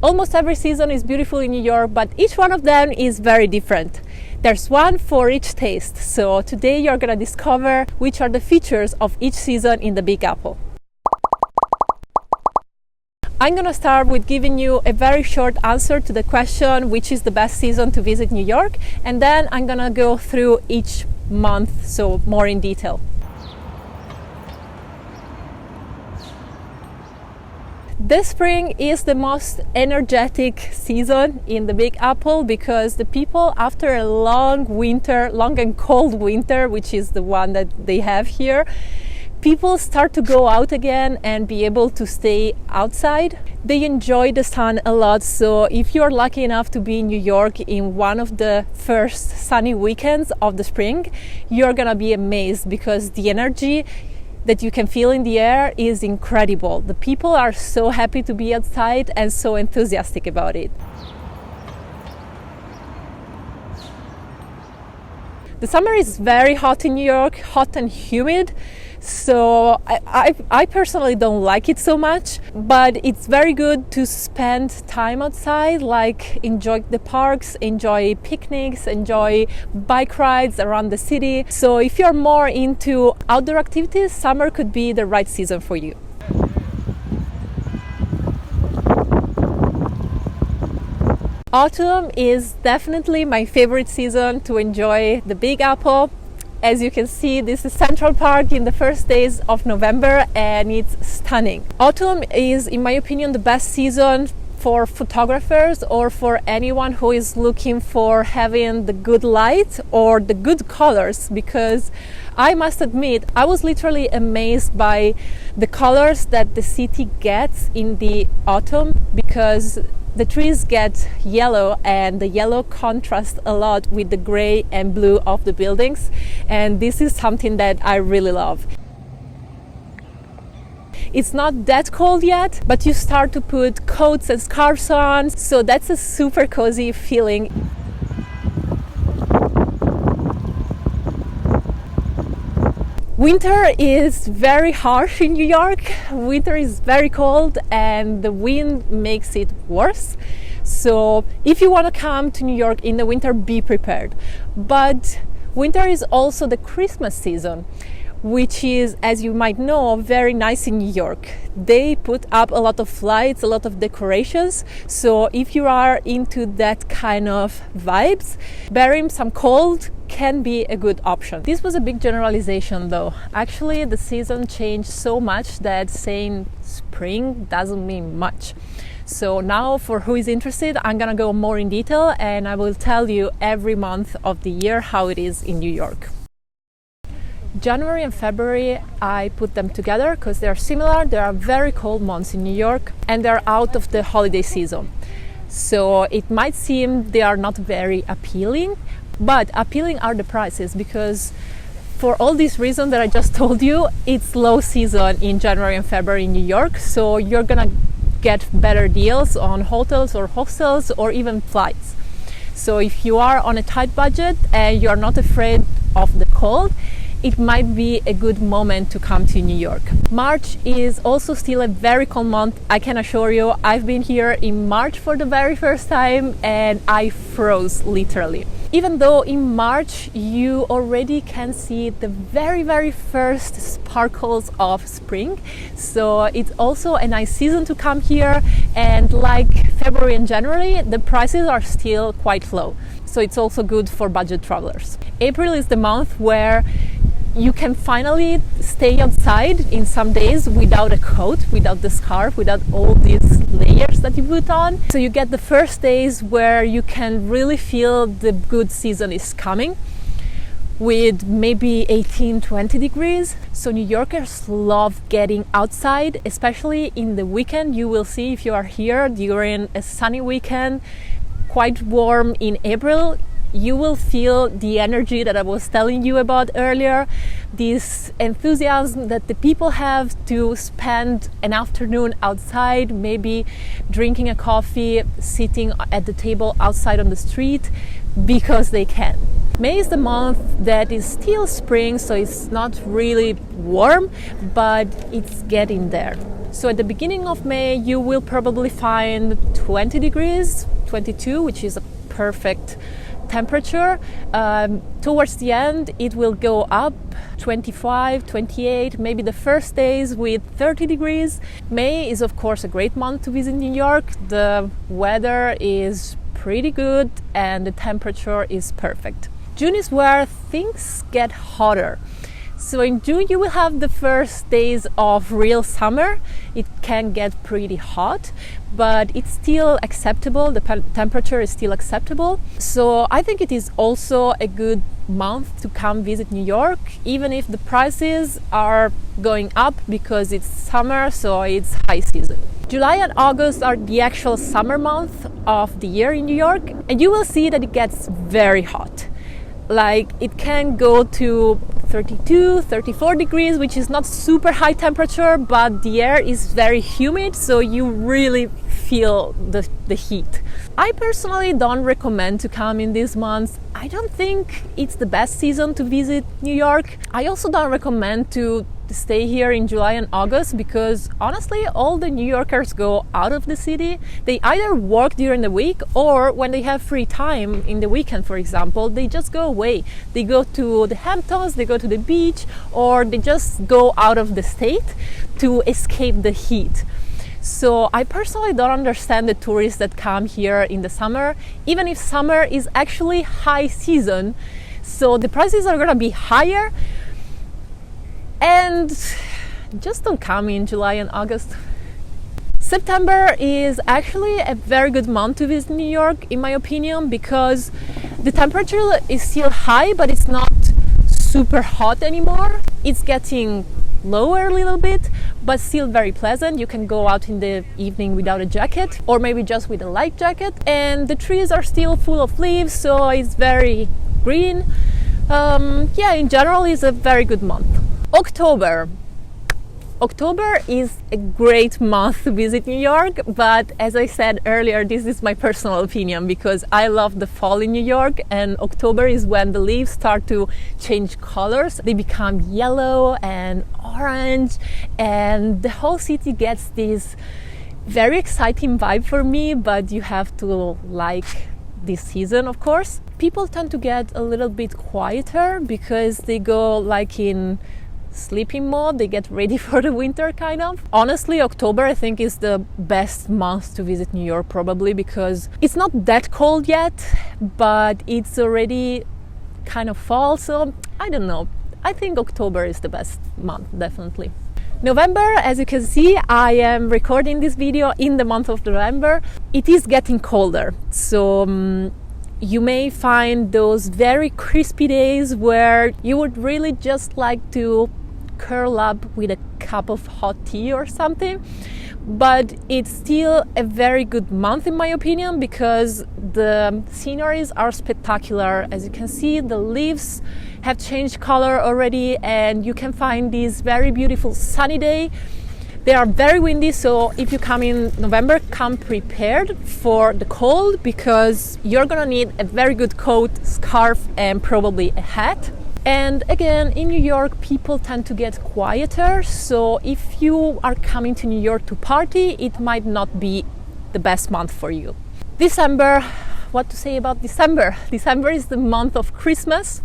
Almost every season is beautiful in New York, but each one of them is very different. There's one for each taste. So today you're gonna discover which are the features of each season in the Big Apple. I'm gonna start with giving you a very short answer to the question which is the best season to visit New York, and then I'm gonna go through each month, so more in detail. This spring is the most energetic season in the Big Apple because the people, after a long and cold winter, which is the one that they have here, people start to go out again and be able to stay outside. They enjoy the sun a lot, so if you're lucky enough to be in New York in one of the first sunny weekends of the spring, you're gonna be amazed because the energy that you can feel in the air is incredible. The people are so happy to be outside and so enthusiastic about it. The summer is very hot in New York, hot and humid. So I personally don't like it so much, but it's very good to spend time outside, like enjoy the parks, enjoy picnics, enjoy bike rides around the city. So if you're more into outdoor activities, summer could be the right season for you. Autumn is definitely my favorite season to enjoy the Big Apple. As you can see, this is Central Park in the first days of November and it's stunning. Autumn is, in my opinion, the best season for photographers or for anyone who is looking for having the good light or the good colors, because I must admit, I was literally amazed by the colors that the city gets in the autumn, because the trees get yellow and the yellow contrasts a lot with the gray and blue of the buildings, and this is something that I really love. It's not that cold yet, but you start to put coats and scarves on, so that's a super cozy feeling. Winter is very harsh in New York. Winter is very cold and the wind makes it worse. So if you want to come to New York in the winter, be prepared. But winter is also the Christmas season, which is, as you might know, very nice in New York. They put up a lot of lights, a lot of decorations. So if you are into that kind of vibes, bearing some cold can be a good option. This was a big generalization though. Actually, the season changed so much that saying spring doesn't mean much. So now, for who is interested, I'm gonna go more in detail and I will tell you every month of the year how it is in New York. January and February, I put them together because they are similar. They are very cold months in New York and they're out of the holiday season. So it might seem they are not very appealing, but appealing are the prices, because for all these reasons that I just told you, it's low season in January and February in New York. So you're gonna get better deals on hotels or hostels or even flights. So if you are on a tight budget and you're not afraid of the cold, it might be a good moment to come to New York. March is also still a very cold month. I can assure you, I've been here in March for the very first time and I froze literally. Even though in March you already can see the very first sparkles of spring. So it's also a nice season to come here, and like February and January, the prices are still quite low. So it's also good for budget travelers. April is the month where you can finally stay outside in some days without a coat, without the scarf, without all these layers that you put on. So you get the first days where you can really feel the good season is coming, with maybe 18-20 degrees. So New Yorkers love getting outside, especially in the weekend. You will see, if you are here during a sunny weekend, quite warm in April, you will feel the energy that I was telling you about earlier, this enthusiasm that the people have to spend an afternoon outside, maybe drinking a coffee, sitting at the table outside on the street because they can. May is the month that is still spring, so it's not really warm, but it's getting there. So at the beginning of May, you will probably find 20 degrees, 22, which is a perfect temperature. Towards the end, it will go up 25, 28, maybe the first days with 30 degrees. May is of course a great month to visit New York. The weather is pretty good and the temperature is perfect. June is where things get hotter. So in June you will have the first days of real summer. It can get pretty hot, but it's still acceptable. The temperature is still acceptable. So I think it is also a good month to come visit New York, even if the prices are going up because it's summer, so it's high season. July and August are the actual summer month of the year in New York, and you will see that it gets very hot. Like it can go to 32, 34 degrees, which is not super high temperature, but the air is very humid, so you really feel the heat. I personally don't recommend to come in these months. I don't think it's the best season to visit New York. I also don't recommend to stay here in July and August because honestly all the New Yorkers go out of the city. They either work during the week or when they have free time in the weekend, for example, they just go away. They go to the Hamptons, they go to the beach, or they just go out of the state to escape the heat. So I personally don't understand the tourists that come here in the summer, even if summer is actually high season. So the prices are gonna be higher, and just don't come in July and August. September is actually a very good month to visit New York, in my opinion, because the temperature is still high, but it's not super hot anymore. It's getting lower a little bit, but still very pleasant. You can go out in the evening without a jacket, or maybe just with a light jacket, and the trees are still full of leaves, so it's very green. In general, it's a very good month. October is a great month to visit New York, but as I said earlier, this is my personal opinion because I love the fall in New York, and October is when the leaves start to change colors. They become yellow and orange, and the whole city gets this very exciting vibe for me, but you have to like this season, of course. People tend to get a little bit quieter because they go like in sleeping mode. They get ready for the winter, kind of. Honestly, October I think is the best month to visit New York, probably because it's not that cold yet, but it's already kind of fall, so I don't know. I think October is the best month, definitely. November, as you can see, I am recording this video in the month of November. It is getting colder, so you may find those very crispy days where you would really just like to curl up with a cup of hot tea or something. But it's still a very good month in my opinion because the sceneries are spectacular. As you can see, the leaves have changed color already, and you can find these very beautiful sunny day. They are very windy, so if you come in November, come prepared for the cold because you're gonna need a very good coat, scarf, and probably a hat. And again, in New York, people tend to get quieter, so if you are coming to New York to party, it might not be the best month for you. December. What to say about December? December is the month of Christmas,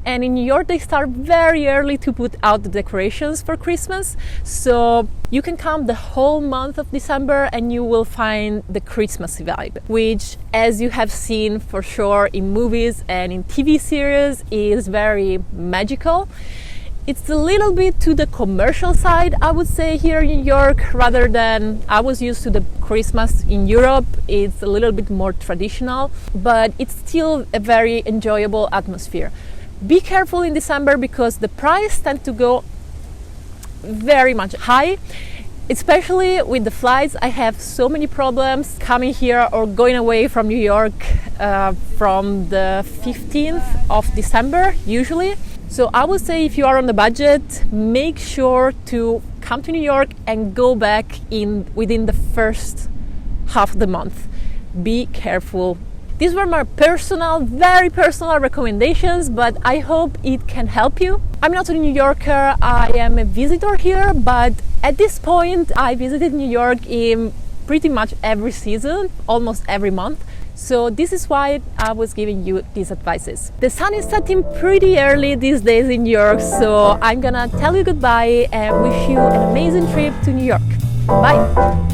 and in New York they start very early to put out the decorations for Christmas, so you can come the whole month of December and you will find the Christmassy vibe, which, as you have seen for sure in movies and in TV series, is very magical. It's a little bit to the commercial side, I would say, here in New York, rather than I was used to the Christmas in Europe. It's a little bit more traditional, but it's still a very enjoyable atmosphere. Be careful in December because the price tends to go very much high, especially with the flights. I have so many problems coming here or going away from New York from the 15th of December usually. So I would say if you are on the budget, make sure to come to New York and go back within the first half of the month. Be careful. These were my personal, very personal recommendations, but I hope it can help you. I'm not a New Yorker, I am a visitor here, but at this point I visited New York in pretty much every season, almost every month. So this is why I was giving you these advices. The sun is setting pretty early these days in New York, so I'm gonna tell you goodbye and wish you an amazing trip to New York. Bye!